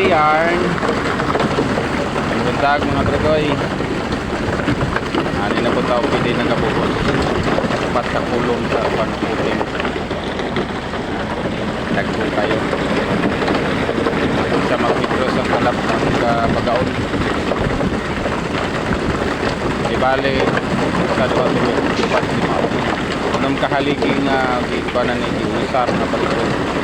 yarn. Ang buntag mga dragoy. Ano na po tao pili ng kabubos. Pat sa kulong sa panukutin. Nagpo tayo. Sa magpitro sa kalap ng bagaon. Ibali sa duwa tuloy. Ipat lima. Unang kahaligi nga ikuanan ni usar na palikod.